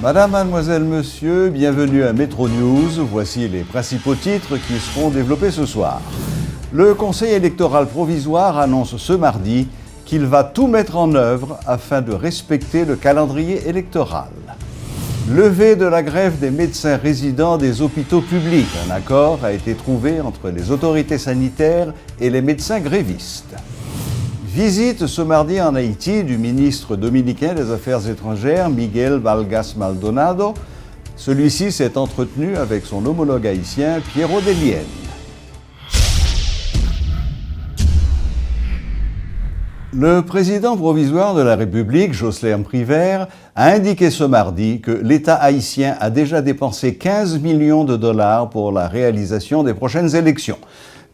Madame, mademoiselle, monsieur, bienvenue à Métro News. Voici les principaux titres qui seront développés ce soir. Le Conseil électoral provisoire annonce ce mardi qu'il va tout mettre en œuvre afin de respecter le calendrier électoral. Levée de la grève des médecins résidents des hôpitaux publics. Un accord a été trouvé entre les autorités sanitaires et les médecins grévistes. Visite ce mardi en Haïti du ministre dominicain des Affaires étrangères, Miguel Vargas Maldonado. Celui-ci s'est entretenu avec son homologue haïtien, Pierro Delienne. Le président provisoire de la République, Jocelyn Privert, a indiqué ce mardi que l'État haïtien a déjà dépensé 15 millions de dollars pour la réalisation des prochaines élections.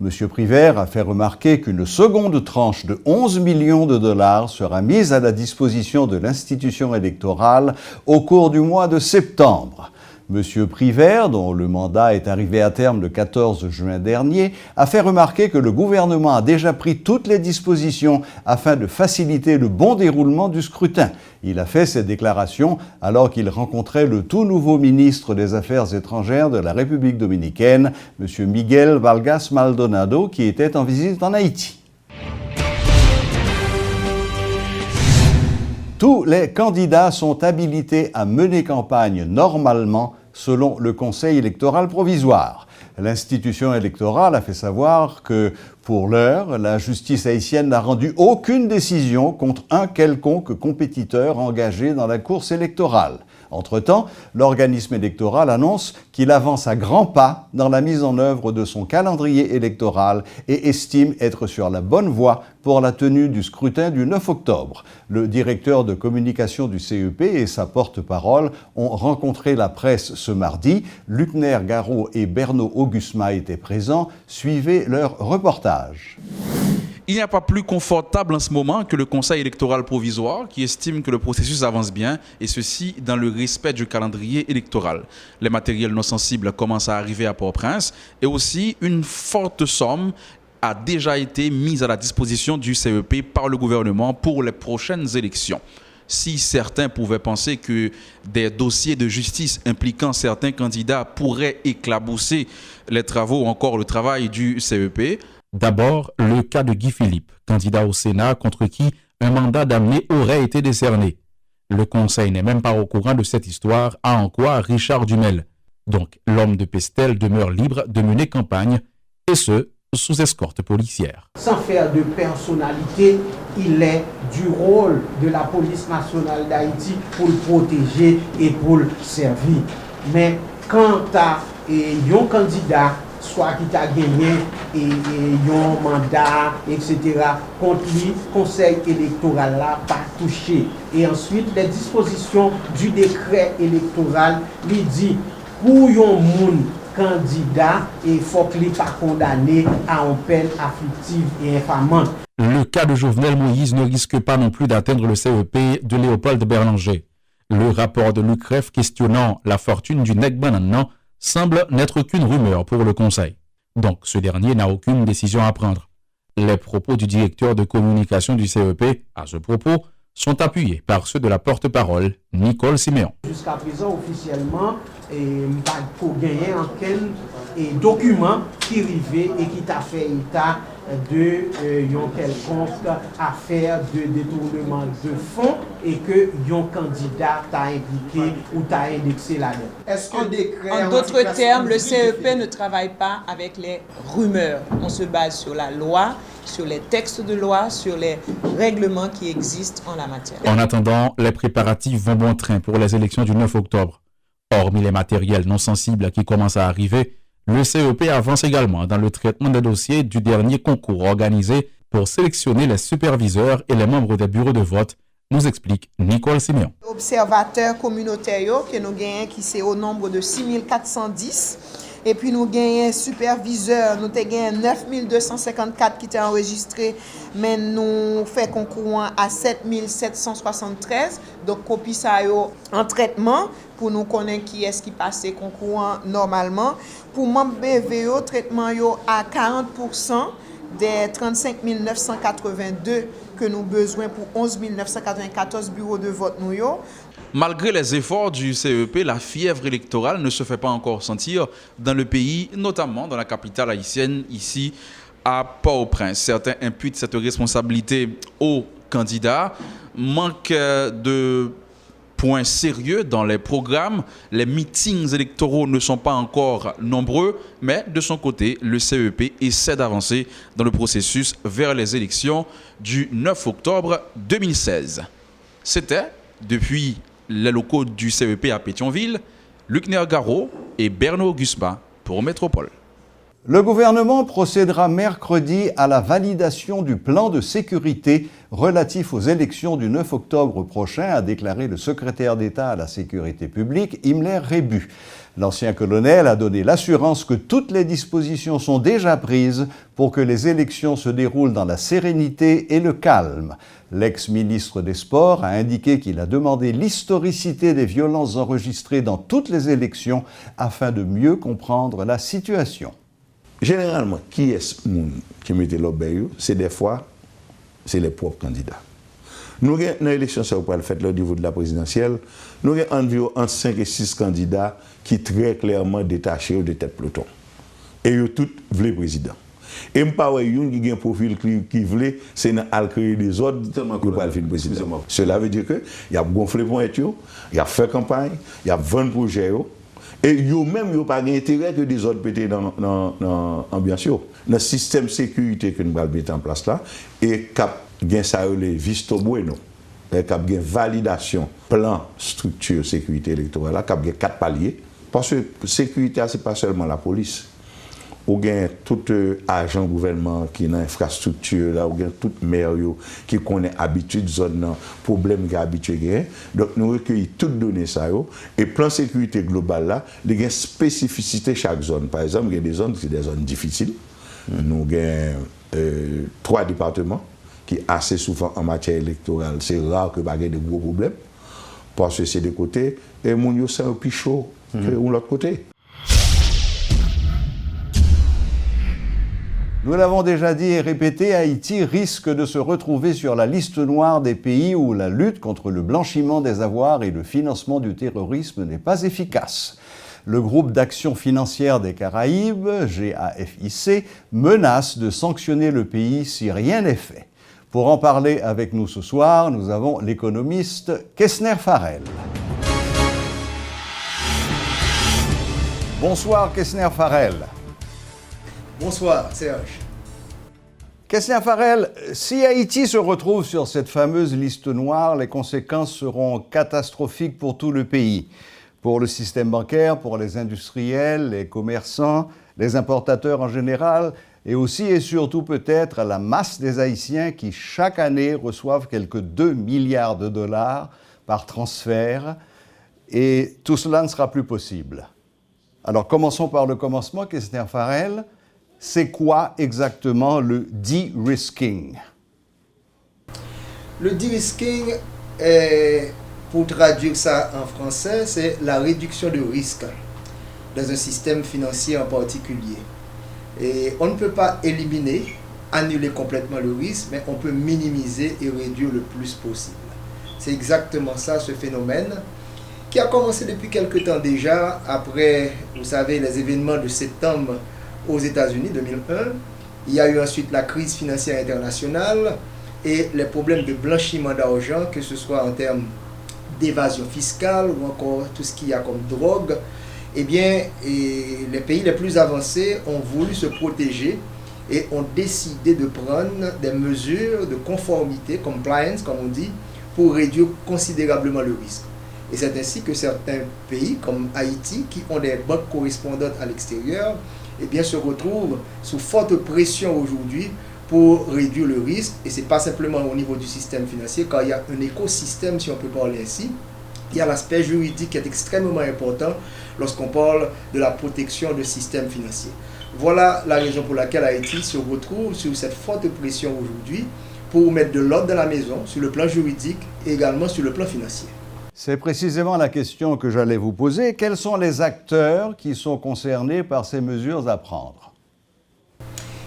M. Privert a fait remarquer qu'une seconde tranche de 11 millions de dollars sera mise à la disposition de l'institution électorale au cours du mois de septembre. M. Privert, dont le mandat est arrivé à terme le 14 juin dernier, a fait remarquer que le gouvernement a déjà pris toutes les dispositions afin de faciliter le bon déroulement du scrutin. Il a fait ces déclarations alors qu'il rencontrait le tout nouveau ministre des Affaires étrangères de la République dominicaine, M. Miguel Vargas Maldonado, qui était en visite en Haïti. Tous les candidats sont habilités à mener campagne normalement selon le Conseil électoral provisoire. L'institution électorale a fait savoir que, pour l'heure, la justice haïtienne n'a rendu aucune décision contre un quelconque compétiteur engagé dans la course électorale. Entre-temps, l'organisme électoral annonce qu'il avance à grands pas dans la mise en œuvre de son calendrier électoral et estime être sur la bonne voie pour la tenue du scrutin du 9 octobre. Le directeur de communication du CEP et sa porte-parole ont rencontré la presse ce mardi. Lucner Garot et Berno Augusma étaient présents. Suivez leur reportage. Il n'y a pas plus confortable en ce moment que le Conseil électoral provisoire qui estime que le processus avance bien et ceci dans le respect du calendrier électoral. Les matériels non sensibles commencent à arriver à Port-au-Prince et aussi une forte somme a déjà été mise à la disposition du CEP par le gouvernement pour les prochaines élections. Si certains pouvaient penser que des dossiers de justice impliquant certains candidats pourraient éclabousser les travaux ou encore le travail du CEP, d'abord, le cas de Guy Philippe, candidat au Sénat contre qui un mandat d'amener aurait été décerné. Le Conseil n'est même pas au courant de cette histoire, à en croire Richard Dumel. Donc, l'homme de Pestel demeure libre de mener campagne, et ce, sous escorte policière. Sans faire de personnalité, il est du rôle de la police nationale d'Haïti pour le protéger et pour le servir. Mais quand tu as un candidat, soit qui t'a gagné et un mandat, etc., contre lui, conseil électoral là, pas touché. Et ensuite, les dispositions du décret électoral lui dit, pour un monde candidat, il faut qu'il ne soit pas condamné à une peine afflictive et infamante. Le cas de Jovenel Moïse ne risque pas non plus d'atteindre le CEP de Léopold Berlanger. Le rapport de l'UCREF questionnant la fortune du Nec Banana semble n'être qu'une rumeur pour le Conseil. Donc, ce dernier n'a aucune décision à prendre. Les propos du directeur de communication du CEP, à ce propos, sont appuyés par ceux de la porte-parole, Nicole Siméon. Jusqu'à présent, officiellement, pas pour gagner aucun document qui arrivait et qui t'a fait état de quelconque affaire de détournement de fonds et que un candidat t'a impliqué ou t'a indexé la dette. Est-ce que décret en d'autres termes, le CEP ne travaille pas avec les rumeurs. On se base sur la loi, sur les textes de loi, sur les règlements qui existent en la matière. En attendant, les préparatifs vont bon train pour les élections du 9 octobre. Hormis les matériels non sensibles qui commencent à arriver, le CEP avance également dans le traitement des dossiers du dernier concours organisé pour sélectionner les superviseurs et les membres des bureaux de vote, nous explique Nicole Siméon. Observateurs communautaires que nous gagnons qui c'est au nombre de 6410 et puis nous gagnons superviseurs, nous avons 9254 qui étaient enregistrés mais nous faisons concours à 7773 donc copie ça en traitement pour nous connaître qui est-ce qui passe concours normalement. Pour membres BVO, traitement à 40% des 35 982 que nous avons besoin pour 11 994 bureaux de vote. Malgré les efforts du CEP, la fièvre électorale ne se fait pas encore sentir dans le pays, notamment dans la capitale haïtienne, ici à Port-au-Prince. Certains imputent cette responsabilité aux candidats. Manque de points sérieux dans les programmes. Les meetings électoraux ne sont pas encore nombreux, mais de son côté, le CEP essaie d'avancer dans le processus vers les élections du 9 octobre 2016. C'était, depuis les locaux du CEP à Pétionville, Luc Nergaro et Bernard Gusba pour Métropole. Le gouvernement procédera mercredi à la validation du plan de sécurité relatif aux élections du 9 octobre prochain, a déclaré le secrétaire d'État à la sécurité publique, Himmler Rébu. L'ancien colonel a donné l'assurance que toutes les dispositions sont déjà prises pour que les élections se déroulent dans la sérénité et le calme. L'ex-ministre des Sports a indiqué qu'il a demandé l'historicité des violences enregistrées dans toutes les élections afin de mieux comprendre la situation. Généralement, qui est-ce qui mettait l'obéi? C'est des fois, c'est les propres candidats. Nous avons dans l'élection, ça va le faire au niveau de la présidentielle, nous avons environ entre 5 et 6 candidats qui très clairement détachés de tête peloton. Et ils tous veulent président. Et je ne sais pas qui a un profil qui veut, c'est de créer des ordres pour pas le président. Cela veut dire qu'il a gonflé pour être, il a fait campagne, il a 20 projets. Et eux-mêmes, ils n'ont pas d'intérêt que des autres pétés dans l'ambiance. Dans le système de sécurité que nous allons mettre en place là, et cap gain ça les visto bueno, et cap gain validation, plan, structure, sécurité électorale là, cap gain 4 paliers. Parce que sécurité, ce n'est pas seulement la police. Ou gain tout agent gouvernement qui est dans l'infrastructure, là, ou gain tout maire qui connaît habitude zone problème qui est habitué. Donc nous recueillons toutes données ça et plan sécurité global là, il y a une spécificité chaque zone. Par exemple, il y a des zones qui sont des zones difficiles. Nous avons 3 départements qui assez souvent en matière électorale, c'est rare que il y ait de gros problèmes parce que c'est de côté et mon yo c'est un plus chaud que l'autre côté. Nous l'avons déjà dit et répété, Haïti risque de se retrouver sur la liste noire des pays où la lutte contre le blanchiment des avoirs et le financement du terrorisme n'est pas efficace. Le groupe d'action financière des Caraïbes, GAFIC, menace de sanctionner le pays si rien n'est fait. Pour en parler avec nous ce soir, nous avons l'économiste Kessner Farrell. Bonsoir Kessner Farrell. Bonsoir, Serge. Kessner Farrell, si Haïti se retrouve sur cette fameuse liste noire, les conséquences seront catastrophiques pour tout le pays. Pour le système bancaire, pour les industriels, les commerçants, les importateurs en général, et aussi et surtout peut-être la masse des Haïtiens qui chaque année reçoivent quelques 2 milliards de dollars par transfert, et tout cela ne sera plus possible. Alors commençons par le commencement, Kessner Farrell. C'est quoi exactement le de-risking? Le de-risking, pour traduire ça en français, c'est la réduction de risque dans un système financier en particulier. Et on ne peut pas éliminer, annuler complètement le risque, mais on peut minimiser et réduire le plus possible. C'est exactement ça, ce phénomène, qui a commencé depuis quelque temps déjà, après, vous savez, les événements de septembre aux États-Unis 2001. Il y a eu ensuite la crise financière internationale et les problèmes de blanchiment d'argent, que ce soit en termes d'évasion fiscale ou encore tout ce qu'il y a comme drogue. Eh bien, les pays les plus avancés ont voulu se protéger et ont décidé de prendre des mesures de conformité, compliance comme on dit, pour réduire considérablement le risque. Et c'est ainsi que certains pays comme Haïti, qui ont des banques correspondantes à l'extérieur, eh bien, se retrouvent sous forte pression aujourd'hui pour réduire le risque. Et ce n'est pas simplement au niveau du système financier, car il y a un écosystème, si on peut parler ainsi. Il y a l'aspect juridique qui est extrêmement important lorsqu'on parle de la protection du système financier. Voilà la raison pour laquelle Haïti se retrouve sous cette forte pression aujourd'hui pour mettre de l'ordre dans la maison sur le plan juridique et également sur le plan financier. C'est précisément la question que j'allais vous poser. Quels sont les acteurs qui sont concernés par ces mesures à prendre?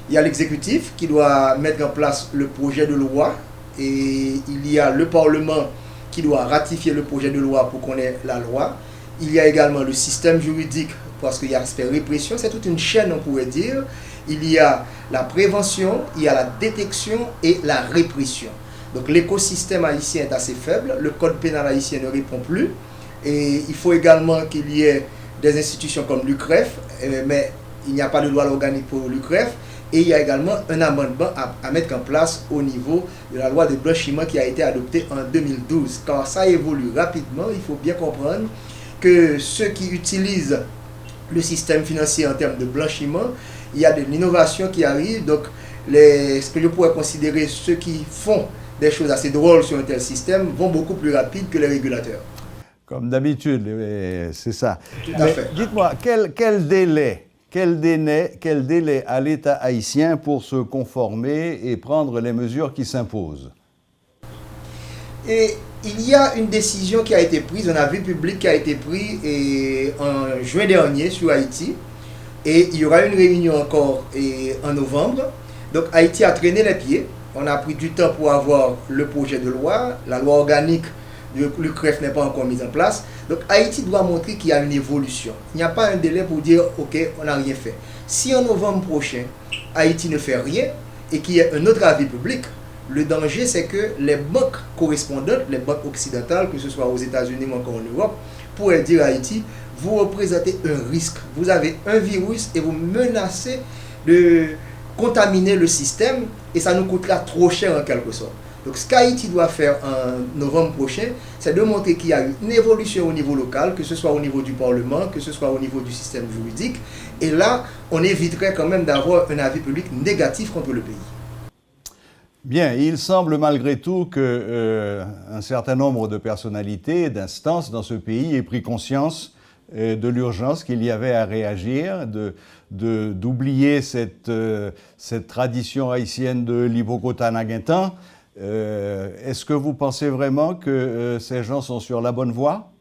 Il y a l'exécutif qui doit mettre en place le projet de loi et il y a le Parlement qui doit ratifier le projet de loi pour qu'on ait la loi. Il y a également le système juridique, parce qu'il y a l'aspect répression, c'est toute une chaîne, on pourrait dire. Il y a la prévention, il y a la détection et la répression. Donc l'écosystème haïtien est assez faible, le code pénal haïtien ne répond plus. Et il faut également qu'il y ait des institutions comme l'UCREF, mais il n'y a pas de loi organique pour l'UCREF. Et il y a également un amendement à mettre en place au niveau de la loi de blanchiment qui a été adoptée en 2012. Car ça évolue rapidement, il faut bien comprendre que ceux qui utilisent le système financier en termes de blanchiment, il y a de l'innovation qui arrive. Donc, ce que je pourrais considérer ceux qui font des choses assez drôles sur un tel système vont beaucoup plus rapide que les régulateurs. Comme d'habitude, c'est ça. Tout à fait. Dites-moi, quel délai a l'État haïtien pour se conformer et prendre les mesures qui s'imposent? Et il y a une décision qui a été prise, un avis public qui a été pris en juin dernier sur Haïti. Et il y aura une réunion encore en novembre. Donc Haïti a traîné les pieds. On a pris du temps pour avoir le projet de loi. La loi organique de l'UCREF n'est pas encore mise en place. Donc Haïti doit montrer qu'il y a une évolution. Il n'y a pas un délai pour dire « Ok, on n'a rien fait ». Si en novembre prochain, Haïti ne fait rien et qu'il y ait un autre avis public, le danger c'est que les banques correspondantes, les banques occidentales, que ce soit aux États-Unis ou encore en Europe, pourraient dire à Haïti « Vous représentez un risque. Vous avez un virus et vous menacez de contaminer le système et ça nous coûtera trop cher en quelque sorte. » Donc ce qu'Haïti doit faire en novembre prochain, c'est de montrer qu'il y a eu une évolution au niveau local, que ce soit au niveau du Parlement, que ce soit au niveau du système juridique. Et là, on éviterait quand même d'avoir un avis public négatif contre le pays. Bien, il semble malgré tout qu'un certain nombre de personnalités, d'instances dans ce pays aient pris conscience de l'urgence qu'il y avait à réagir, d'oublier cette tradition haïtienne de l'Ibokota Naguintan. Est-ce que vous pensez vraiment que ces gens sont sur la bonne voie?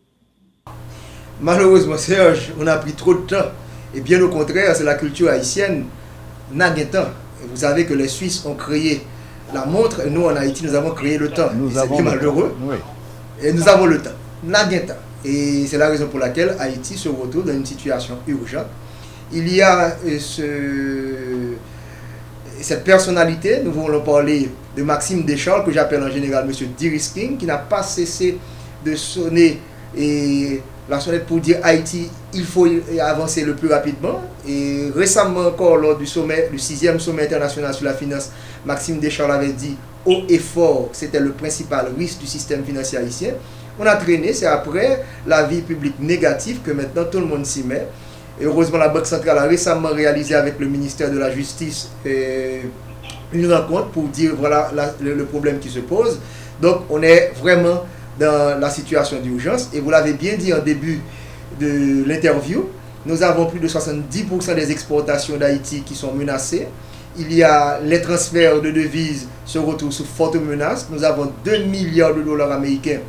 Malheureusement, Serge, on a pris trop de temps. Et bien au contraire, c'est la culture haïtienne Naguintan. Vous savez que les Suisses ont créé la montre, et nous en Haïti, nous avons créé le temps. C'est malheureux. Oui. Et nous avons le temps. Naguintan. Et c'est la raison pour laquelle Haïti se retrouve dans une situation urgente. Il y a cette personnalité, nous voulons parler de Maxime Deschamps, que j'appelle en général M. Dirisking, qui n'a pas cessé de sonner la sonnette pour dire Haïti, il faut avancer le plus rapidement. Et récemment encore, lors du sommet, le 6e sommet international sur la finance, Maxime Deschamps avait dit haut et fort, c'était le principal risque du système financier haïtien. On a traîné, c'est après l'avis public négatif que maintenant tout le monde s'y met. Et heureusement, la Banque centrale a récemment réalisé avec le ministère de la Justice une rencontre pour dire voilà le problème qui se pose. Donc, on est vraiment dans la situation d'urgence. Et vous l'avez bien dit en début de l'interview, nous avons plus de 70% des exportations d'Haïti qui sont menacées. Il y a les transferts de devises se retrouvent sous forte menace. Nous avons 2 milliards de dollars américains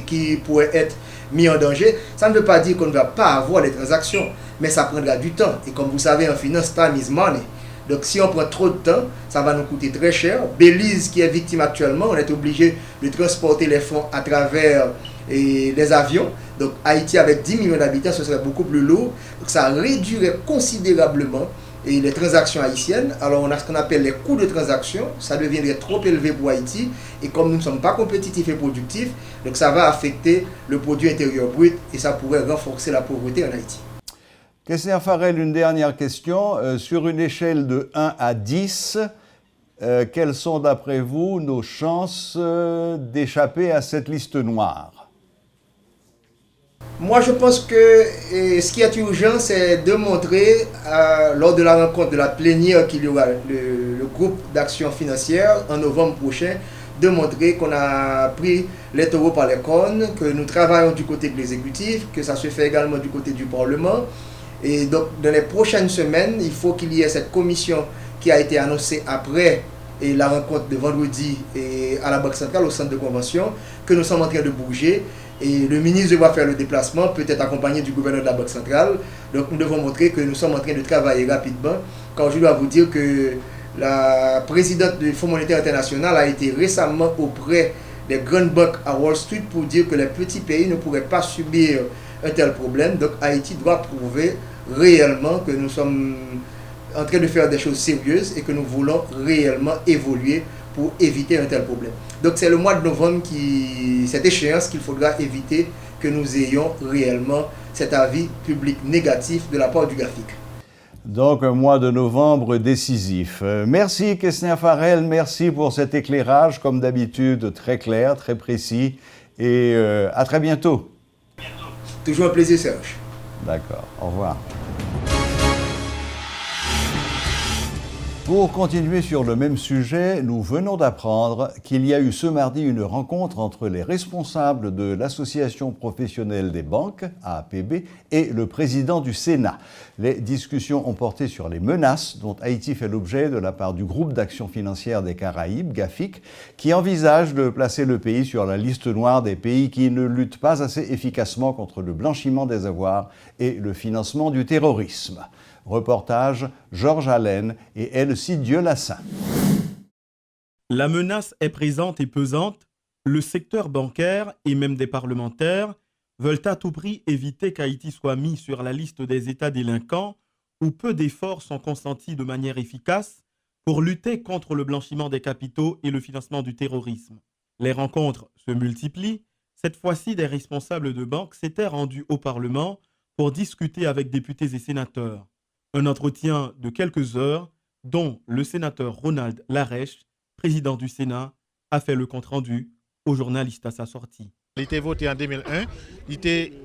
qui pourraient être mis en danger. Ça ne veut pas dire qu'on ne va pas avoir des transactions, mais ça prendra du temps. Et comme vous savez, en finance, time is money. Donc si on prend trop de temps, ça va nous coûter très cher. Belize, qui est victime actuellement, on est obligé de transporter les fonds à travers les avions. Donc Haïti, avec 10 millions d'habitants, ce serait beaucoup plus lourd. Donc ça réduirait considérablement les transactions haïtiennes. Alors on a ce qu'on appelle les coûts de transaction. Ça deviendrait trop élevé pour Haïti. Et comme nous ne sommes pas compétitifs et productifs, donc ça va affecter le produit intérieur brut et ça pourrait renforcer la pauvreté en Haïti. Christian Farel, une dernière question. Sur une échelle de 1 à 10, quelles sont d'après vous nos chances d'échapper à cette liste noire? Moi, je pense que ce qui est urgent, c'est de montrer, lors de la rencontre de la plénière qu'il y aura, le groupe d'action financière en novembre prochain, de montrer qu'on a pris les taureaux par les cornes, que nous travaillons du côté de l'exécutif, que ça se fait également du côté du Parlement. Et donc, dans les prochaines semaines, il faut qu'il y ait cette commission qui a été annoncée après la rencontre de vendredi à la Banque centrale, au centre de convention, que nous sommes en train de bouger. Et le ministre va faire le déplacement, peut-être accompagné du gouverneur de la Banque centrale. Donc nous devons montrer que nous sommes en train de travailler rapidement. Quand je dois vous dire que la présidente du Fonds monétaire international a été récemment auprès des grandes banques à Wall Street pour dire que les petits pays ne pourraient pas subir un tel problème. Donc Haïti doit prouver réellement que nous sommes en train de faire des choses sérieuses et que nous voulons réellement évoluer pour éviter un tel problème. Donc c'est le mois de novembre cette échéance qu'il faudra éviter que nous ayons réellement cet avis public négatif de la part du GAFIC. Donc un mois de novembre décisif. Merci Kesnia Farel, merci pour cet éclairage, comme d'habitude très clair, très précis, et à très bientôt. Toujours un plaisir, Serge. D'accord, au revoir. Pour continuer sur le même sujet, nous venons d'apprendre qu'il y a eu ce mardi une rencontre entre les responsables de l'Association professionnelle des banques, AAPB, et le président du Sénat. Les discussions ont porté sur les menaces dont Haïti fait l'objet de la part du groupe d'action financière des Caraïbes, GAFIC, qui envisage de placer le pays sur la liste noire des pays qui ne luttent pas assez efficacement contre le blanchiment des avoirs et le financement du terrorisme. Reportage Georges Allen et Elsie Dieu-Lassin. La menace est présente et pesante. Le secteur bancaire et même des parlementaires veulent à tout prix éviter qu'Haïti soit mis sur la liste des États délinquants où peu d'efforts sont consentis de manière efficace pour lutter contre le blanchiment des capitaux et le financement du terrorisme. Les rencontres se multiplient. Cette fois-ci, des responsables de banques s'étaient rendus au Parlement pour discuter avec députés et sénateurs. Un entretien de quelques heures dont le sénateur Ronald Larèche, président du Sénat, a fait le compte-rendu aux journalistes à sa sortie. Il a été voté en 2001,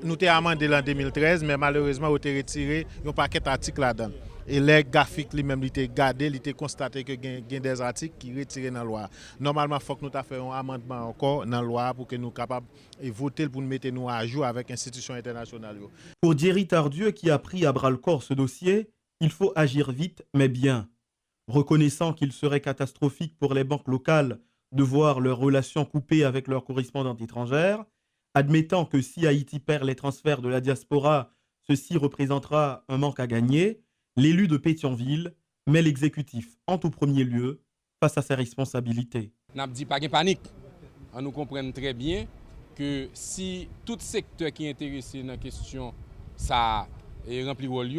nous avons amendé en 2013, mais malheureusement, il a été retiré un paquet d'articles là-dedans. Et les GAFIC lui-même, il a gardé, il a constaté que y a des articles qui sont retirés dans la loi. Normalement, il faut que nous fassions un amendement encore dans la loi pour que nous soyons capables de voter pour nous mettre à jour avec l'institution internationale. Pour Thierry Tardieu, qui a pris à bras-le-corps ce dossier, il faut agir vite, mais bien. Reconnaissant qu'il serait catastrophique pour les banques locales de voir leurs relations coupées avec leurs correspondantes étrangères, admettant que si Haïti perd les transferts de la diaspora, ceci représentera un manque à gagner, l'élu de Pétionville met l'exécutif en tout premier lieu face à ses responsabilités. N'a dit pas de panique. On nous comprend très bien que si tout secteur qui est intéressé dans la question, ça est rempli de rôle,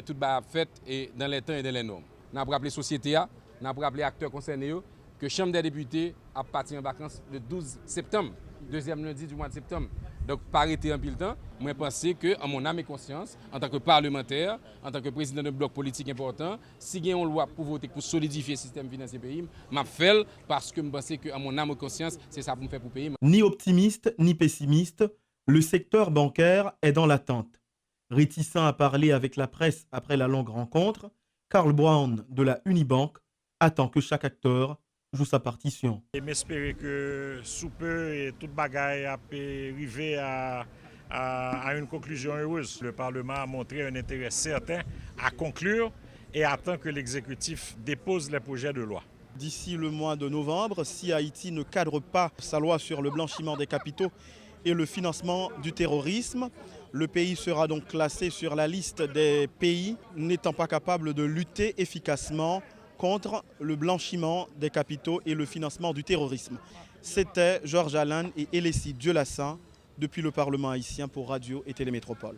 tout va fait dans les temps et dans les normes. Nous avons rappelé la société, nous avons rappelé les acteurs concernés que la Chambre des députés a parti en vacances le 12 septembre, deuxième lundi du mois de septembre. Donc, par arrêter en pile temps, moi je pense que, en mon âme et conscience, en tant que parlementaire, en tant que président d'un bloc politique important, si il y a une loi pour voter pour solidifier le système financier du pays, je fais parce que je pense que, en mon âme et conscience, c'est ça pour me faire pour le pays. Ni optimiste, ni pessimiste, le secteur bancaire est dans l'attente. Réticent à parler avec la presse après la longue rencontre, Karl Brown de la Unibank attend que chaque acteur joue sa partition. J'espère que sous peu, toute bagaille a arrivé à une conclusion heureuse. Le Parlement a montré un intérêt certain à conclure et attend que l'exécutif dépose les projets de loi. D'ici le mois de novembre, si Haïti ne cadre pas sa loi sur le blanchiment des capitaux et le financement du terrorisme, le pays sera donc classé sur la liste des pays n'étant pas capables de lutter efficacement contre le blanchiment des capitaux et le financement du terrorisme. C'était Georges Allen et Elsie Dieu-Lassin depuis le Parlement haïtien pour Radio et Télémétropole.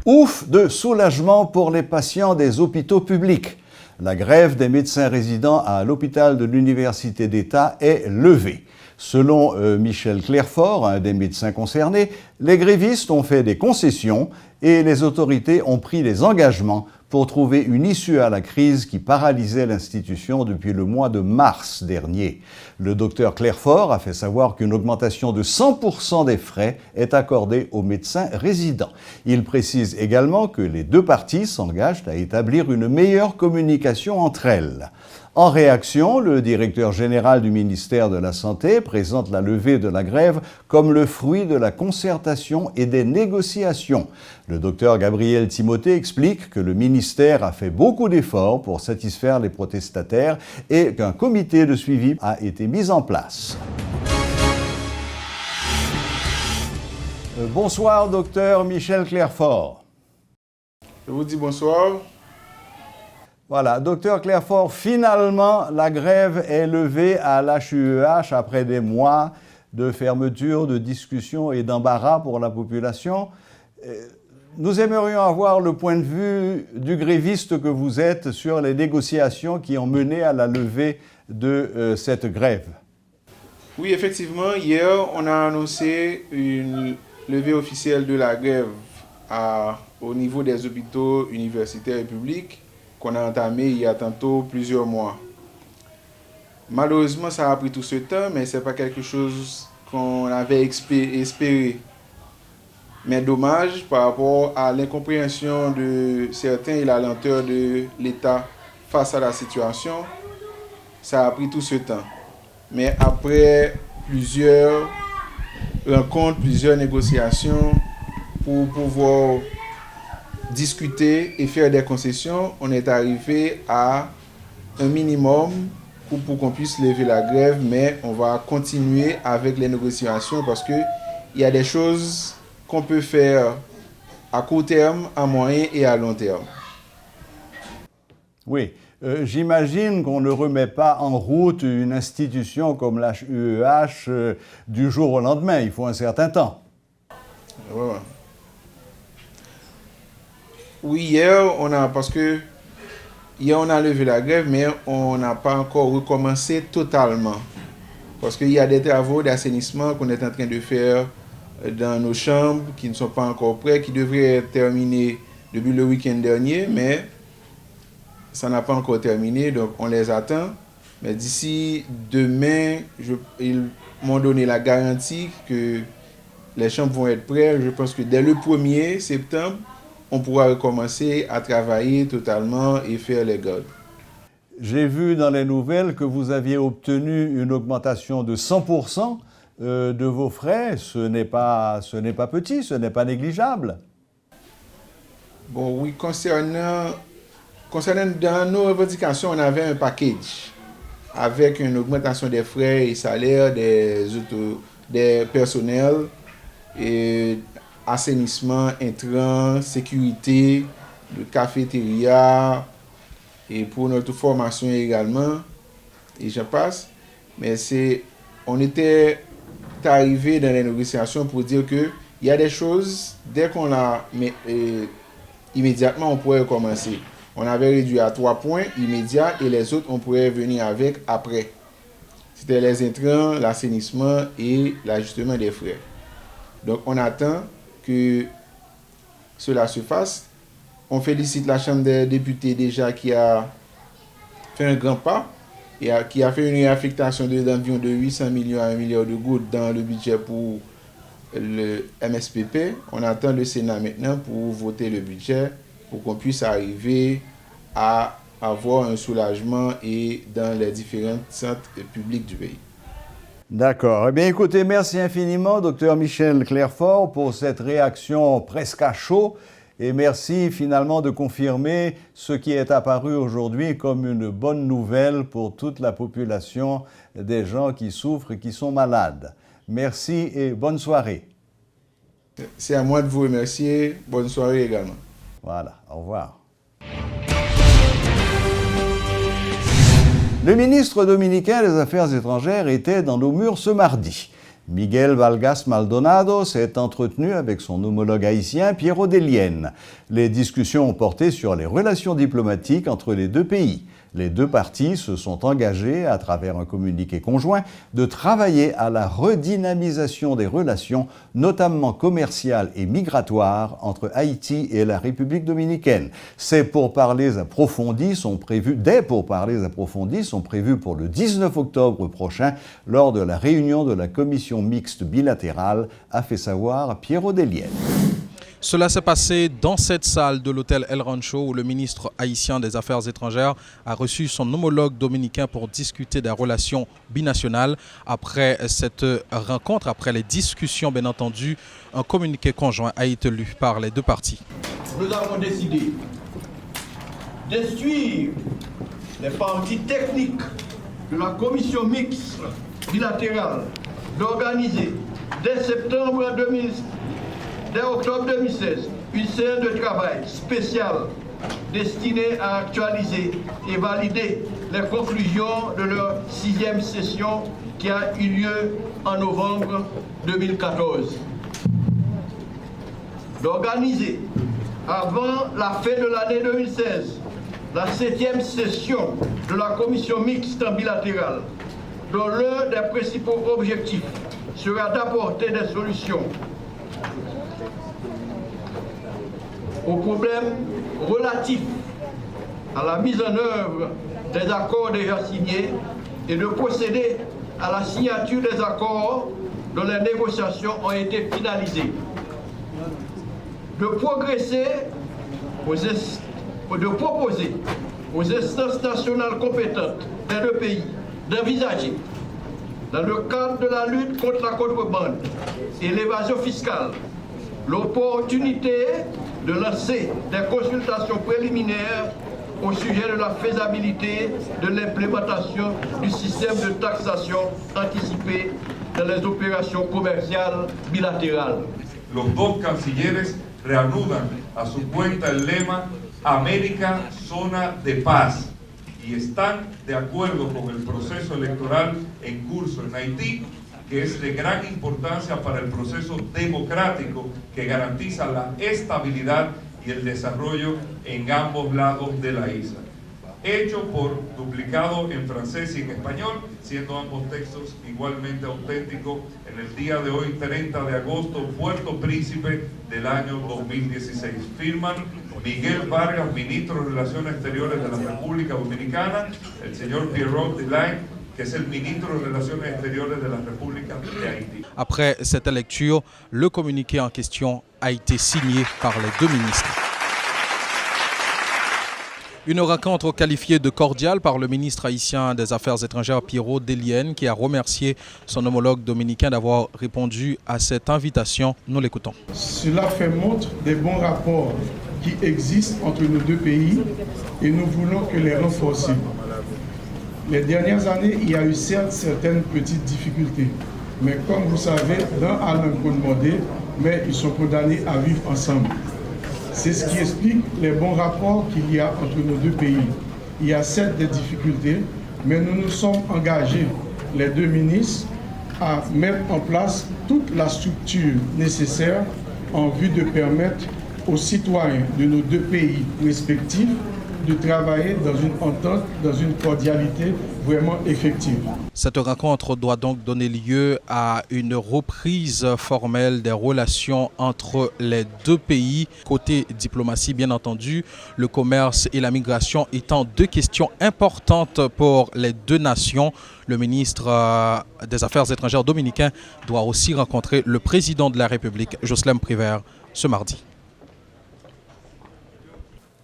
Ouf de soulagement pour les patients des hôpitaux publics. La grève des médecins résidents à l'hôpital de l'Université d'État est levée. Selon Michel Clairfort, un des médecins concernés, les grévistes ont fait des concessions et les autorités ont pris des engagements pour trouver une issue à la crise qui paralysait l'institution depuis le mois de mars dernier. Le docteur Clairfort a fait savoir qu'une augmentation de 100% des frais est accordée aux médecins résidents. Il précise également que les deux parties s'engagent à établir une meilleure communication entre elles. En réaction, le directeur général du ministère de la Santé présente la levée de la grève comme le fruit de la concertation et des négociations. Le docteur Gabriel Timothée explique que le ministère a fait beaucoup d'efforts pour satisfaire les protestataires et qu'un comité de suivi a été mis en place. Bonsoir, docteur Michel Clairfort. Je vous dis bonsoir. Voilà, docteur Clairfort, finalement, la grève est levée à l'HUEH après des mois de fermeture, de discussion et d'embarras pour la population. Nous aimerions avoir le point de vue du gréviste que vous êtes sur les négociations qui ont mené à la levée de cette grève. Oui, effectivement, hier, on a annoncé une levée officielle de la grève au niveau des hôpitaux universitaires et publics qu'on a entamé il y a tantôt plusieurs mois. Malheureusement, ça a pris tout ce temps, mais ce n'est pas quelque chose qu'on avait espéré. Mais dommage par rapport à l'incompréhension de certains et la lenteur de l'État face à la situation, ça a pris tout ce temps. Mais après plusieurs rencontres, plusieurs négociations pour pouvoir discuter et faire des concessions, on est arrivé à un minimum pour qu'on puisse lever la grève, mais on va continuer avec les négociations parce qu'il y a des choses qu'on peut faire à court terme, à moyen et à long terme. Oui, j'imagine qu'on ne remet pas en route une institution comme l'HUEH du jour au lendemain, il faut un certain temps. Ouais. Oui, hier, on a levé la grève, mais on n'a pas encore recommencé totalement. Parce qu'il y a des travaux d'assainissement qu'on est en train de faire dans nos chambres qui ne sont pas encore prêts, qui devraient être terminés depuis le week-end dernier, mais ça n'a pas encore terminé, donc on les attend. Mais d'ici demain, ils m'ont donné la garantie que les chambres vont être prêtes. Je pense que dès le 1er septembre, on pourra recommencer à travailler totalement et faire les gardes. J'ai vu dans les nouvelles que vous aviez obtenu une augmentation de 100% de vos frais. Ce n'est pas petit, ce n'est pas négligeable. Bon, oui, concernant dans nos revendications, on avait un package avec une augmentation des frais et salaires des personnels et assainissement, intrants, sécurité, de cafétéria et pour notre formation également, et je passe. Mais on était arrivé dans les négociations pour dire qu'il y a des choses, dès qu'on l'a, immédiatement on pourrait commencer. On avait réduit à 3 points immédiats et les autres on pourrait venir avec après. C'était les intrants, l'assainissement et l'ajustement des frais. Donc on attend que cela se fasse. On félicite la Chambre des députés déjà qui a fait un grand pas et qui a fait une réaffectation d'environ de 800 millions à 1 milliard de gouttes dans le budget pour le MSPP. On attend le Sénat maintenant pour voter le budget pour qu'on puisse arriver à avoir un soulagement et dans les différents centres publics du pays. D'accord. Eh bien, écoutez, merci infiniment, Dr Michel Clairfort, pour cette réaction presque à chaud. Et merci finalement de confirmer ce qui est apparu aujourd'hui comme une bonne nouvelle pour toute la population des gens qui souffrent et qui sont malades. Merci et bonne soirée. C'est à moi de vous remercier. Bonne soirée également. Voilà, au revoir. Le ministre dominicain des Affaires étrangères était dans nos murs ce mardi. Miguel Valgas Maldonado s'est entretenu avec son homologue haïtien Piero Delienne. Les discussions ont porté sur les relations diplomatiques entre les deux pays. Les deux parties se sont engagées, à travers un communiqué conjoint, de travailler à la redynamisation des relations, notamment commerciales et migratoires, entre Haïti et la République dominicaine. Des pourparlers approfondis sont prévus pour le 19 octobre prochain, lors de la réunion de la commission mixte bilatérale, a fait savoir Piero Delienne. Cela s'est passé dans cette salle de l'hôtel El Rancho où le ministre haïtien des Affaires étrangères a reçu son homologue dominicain pour discuter des relations binationales. Après cette rencontre, après les discussions bien entendu, un communiqué conjoint a été lu par les deux parties. Nous avons décidé d'instruire les parties techniques de la commission mixte bilatérale d'organiser dès octobre 2016, une séance de travail spéciale destiné à actualiser et valider les conclusions de leur 6e session qui a eu lieu en novembre 2014. D'organiser, avant la fin de l'année 2016, la 7e session de la commission mixte bilatérale, dont l'un des principaux objectifs sera d'apporter des solutions aux problèmes relatifs à la mise en œuvre des accords déjà signés et de procéder à la signature des accords dont les négociations ont été finalisées. De progresser de proposer aux instances nationales compétentes des deux pays d'envisager, dans le cadre de la lutte contre la contrebande et l'évasion fiscale, l'opportunité de lancer des consultations préliminaires au sujet de la faisabilité de l'implémentation du système de taxation anticipée dans les opérations commerciales bilatérales. Los dos cancilleres reanudan a su cuenta el lema América, zona de paz, y están de acuerdo con el proceso electoral en curso en Haití, que es de gran importancia para el proceso democrático que garantiza la estabilidad y el desarrollo en ambos lados de la isla. Hecho duplicado en francés y en español, siendo ambos textos igualmente auténticos en el día de hoy, 30 de agosto, Puerto Príncipe del año 2016. Firman Miguel Vargas, ministro de Relaciones Exteriores de la República Dominicana, el señor Pierrot Delaine, que es el ministre des Relations Extérieures de la République d'Haïti. Après cette lecture, le communiqué en question a été signé par les deux ministres. Une rencontre qualifiée de cordiale par le ministre haïtien des Affaires étrangères Pierrot Delaine, qui a remercié son homologue dominicain d'avoir répondu à cette invitation. Nous l'écoutons. Cela fait montre des bons rapports qui existent entre nos deux pays et nous voulons que les renforcer. Les dernières années, il y a eu certes certaines petites difficultés, mais comme vous savez, l'un a l'un condamné, mais ils sont condamnés à vivre ensemble. C'est ce qui explique les bons rapports qu'il y a entre nos deux pays. Il y a certes des difficultés, mais nous nous sommes engagés, les deux ministres, à mettre en place toute la structure nécessaire en vue de permettre aux citoyens de nos deux pays respectifs de travailler dans une entente, dans une cordialité vraiment effective. Cette rencontre doit donc donner lieu à une reprise formelle des relations entre les deux pays. Côté diplomatie, bien entendu, le commerce et la migration étant deux questions importantes pour les deux nations. Le ministre des Affaires étrangères dominicain doit aussi rencontrer le président de la République, Jocelyn Prévert, ce mardi.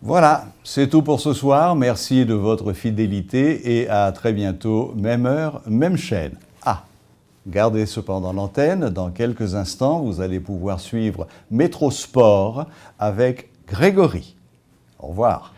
Voilà, c'est tout pour ce soir. Merci de votre fidélité et à très bientôt, même heure, même chaîne. Ah, gardez cependant l'antenne. Dans quelques instants, vous allez pouvoir suivre Métro Sport avec Grégory. Au revoir.